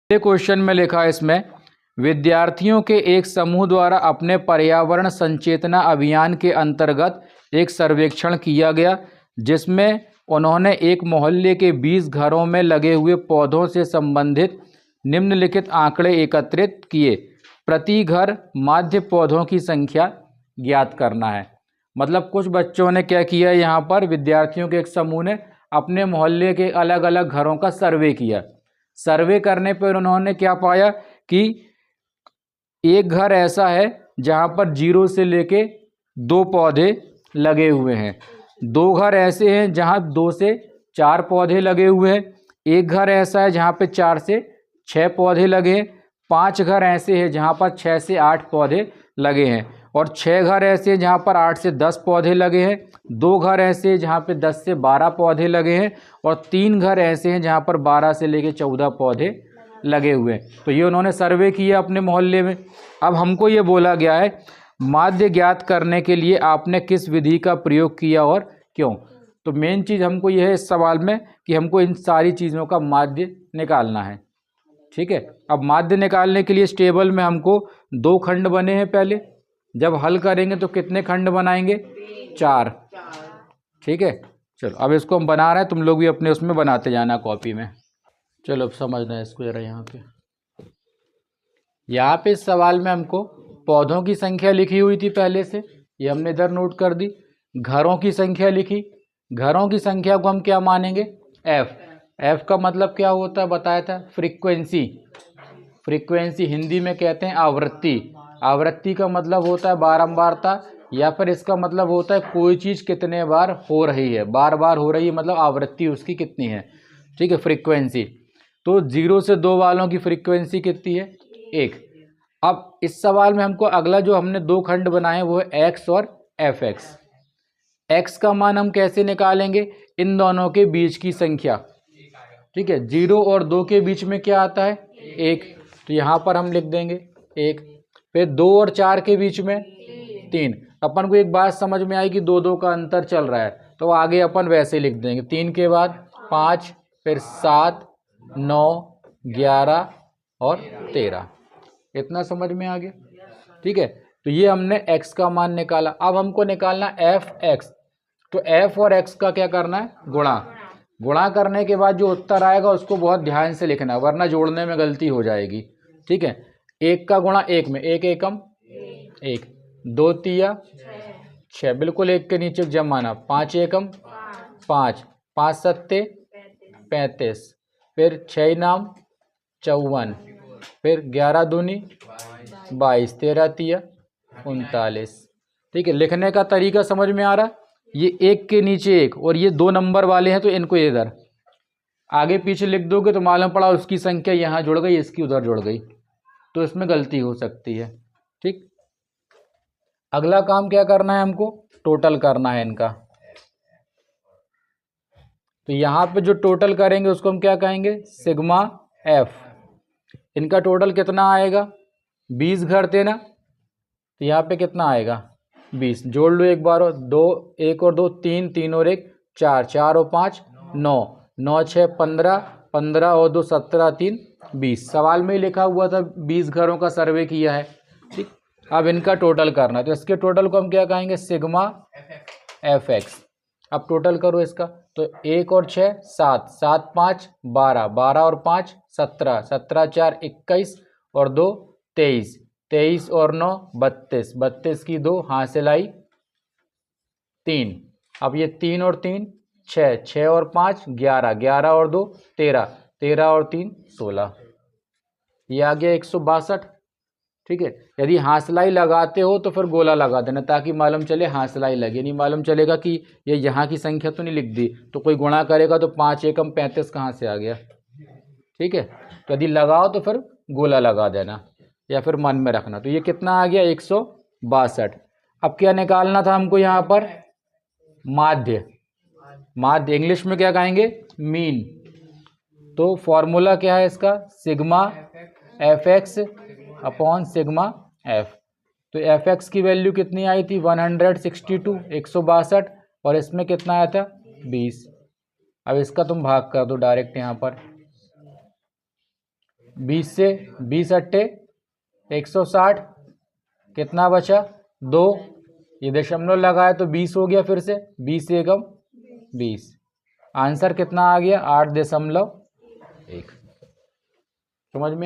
Question में लिखा है इसमें, विद्यार्थियों के एक समूह द्वारा अपने पर्यावरण संचेतना अभियान के अंतर्गत एक सर्वेक्षण किया गया, जिसमें उन्होंने एक मोहल्ले के 20 घरों में लगे हुए पौधों से संबंधित निम्नलिखित आंकड़े एकत्रित किए। प्रति घर माध्य पौधों की संख्या ज्ञात करना है। मतलब कुछ बच्चों ने क्या किया, यहाँ पर विद्यार्थियों के एक समूह ने अपने मोहल्ले के अलग अलग घरों का सर्वे किया। सर्वे करने पर उन्होंने क्या पाया कि एक घर ऐसा है जहाँ पर 0 से लेके 2 पौधे लगे हुए हैं, 2 घर ऐसे हैं जहाँ 2 से 4 पौधे लगे हुए हैं, एक घर ऐसा है जहाँ पे 4 से 6 पौधे लगे हैं, 5 घर ऐसे हैं जहाँ पर 6 से 8 पौधे लगे हैं, और 6 घर ऐसे हैं जहाँ पर 8 से 10 पौधे लगे हैं, 2 घर ऐसे हैं जहाँ पे 10 से 12 पौधे लगे हैं, और 3 घर ऐसे हैं जहाँ पर 12 से लेके 14 पौधे लगे हुए हैं। तो ये उन्होंने सर्वे किया अपने मोहल्ले में। अब हमको ये बोला गया है, माध्य ज्ञात करने के लिए आपने किस विधि का प्रयोग किया और क्यों। तो मेन चीज़ हमको ये है इस सवाल में कि हमको इन सारी चीज़ों का माध्य निकालना है। ठीक है, अब माध्य निकालने के लिए इस टेबल में हमको 2 खंड बने हैं पहले, जब हल करेंगे तो कितने खंड बनाएंगे, 4। ठीक है, चलो अब इसको हम बना रहे हैं, तुम लोग भी अपने उसमें बनाते जाना कॉपी में। चलो अब समझना है इसको जरा। यहाँ पे इस सवाल में हमको पौधों की संख्या लिखी हुई थी पहले से, ये हमने इधर नोट कर दी। घरों की संख्या लिखी, घरों की संख्या को हम क्या मानेंगे, एफ। एफ का मतलब क्या होता है बताया था, फ्रीक्वेंसी। फ्रीक्वेंसी हिंदी में कहते हैं आवृत्ति। आवृत्ति का मतलब होता है बारंबारता, या फिर इसका मतलब होता है कोई चीज़ कितने बार हो रही है, बार बार हो रही है, मतलब आवृत्ति उसकी कितनी है। ठीक है, फ्रीक्वेंसी। तो 0 से 2 वालों की फ्रीक्वेंसी कितनी है, 1। अब इस सवाल में हमको अगला जो हमने 2 खंड बनाए वो है एक्स और एफ एक्स। एक्स का मान हम कैसे निकालेंगे, इन दोनों के बीच की संख्या। ठीक है, 0 और 2 के बीच में क्या आता है, 1, तो यहाँ पर हम लिख देंगे 1। फिर 2 और 4 के बीच में 3। अपन को एक बात समझ में आई कि 2-2 का अंतर चल रहा है, तो आगे अपन वैसे लिख देंगे। 3 के बाद 5, फिर 7, 9, 11 और 13। इतना समझ में आ गया। ठीक है, तो ये हमने x का मान निकाला। अब हमको निकालना एफ एक्स। तो f और x का क्या करना है, गुणा। गुणा करने के बाद जो उत्तर आएगा उसको बहुत ध्यान से लिखना है, वरना जोड़ने में गलती हो जाएगी। ठीक है, 1 का गुणा 1 में, 1 एकम 1, 2 तिया 6, बिल्कुल 1 के नीचे जमाना, 5 एकम 5, 5 सत्ते 35, फिर 6 नाम 54, फिर 11 दूनी 22, 13 तिया 39। ठीक है, लिखने का तरीका समझ में आ रहा है। ये 1 के नीचे 1, और ये 2 नंबर वाले हैं तो इनको इधर आगे पीछे लिख दोगे तो मालूम पड़ा उसकी संख्या यहाँ जुड़ गई, इसकी उधर जुड़ गई, तो इसमें गलती हो सकती है। ठीक, अगला काम क्या करना है, हमको टोटल करना है इनका। तो यहाँ पे जो टोटल करेंगे उसको हम क्या कहेंगे, सिग्मा एफ। इनका टोटल कितना आएगा, 20 घर थे ना, तो यहाँ पे कितना आएगा 20। जोड़ लो एक बार, और 2, 1 और 2 3, 3 और 1 4, 4 और 5 9, 9 6 15, 15 और 2 17, 3 20। सवाल में ही लिखा हुआ था 20 घरों का सर्वे किया है। ठीक, अब इनका टोटल करना है, तो इसके टोटल को हम क्या कहेंगे, सिग्मा एफ एक्स। अब टोटल करो इसका, तो 1 और 6 7, 7 5 12, 12 और 5 17, 17 4 21 और 2 23, 23 और 9 32, 32 की 2 हासिल आई 3। अब ये 3 और 3 6, 6 और 5 11, 11 और 2 13, 13 और 3 16। ये आ गया 162। ठीक है, यदि हासिलाई लगाते हो तो फिर गोला लगा देना, ताकि मालूम चले हासिलाई लगे। नहीं मालूम चलेगा कि ये यहाँ की संख्या तो नहीं लिख दी, तो कोई गुणा करेगा तो 5 एकम 35 कहाँ से आ गया। ठीक है, तो यदि लगाओ तो फिर गोला लगा देना या फिर मन में रखना। तो ये कितना आ गया, 162। अब क्या निकालना था हमको यहाँ पर, माध्य। माध्य इंग्लिश में क्या कहेंगे, मीन। तो फॉर्मूला क्या है इसका, sigma F x upon sigma F. तो एफ एक्स की वैल्यू कितनी आई थी, 162, 162, और इसमें कितना आया था 20। अब इसका तुम भाग कर दो डायरेक्ट यहाँ पर, 20 से 20 अट्टे 160, कितना बचा 2, ये दशमलव लगाया तो 20 हो गया, फिर से 20 एकम 20, आंसर कितना आ गया 8.1। समझ में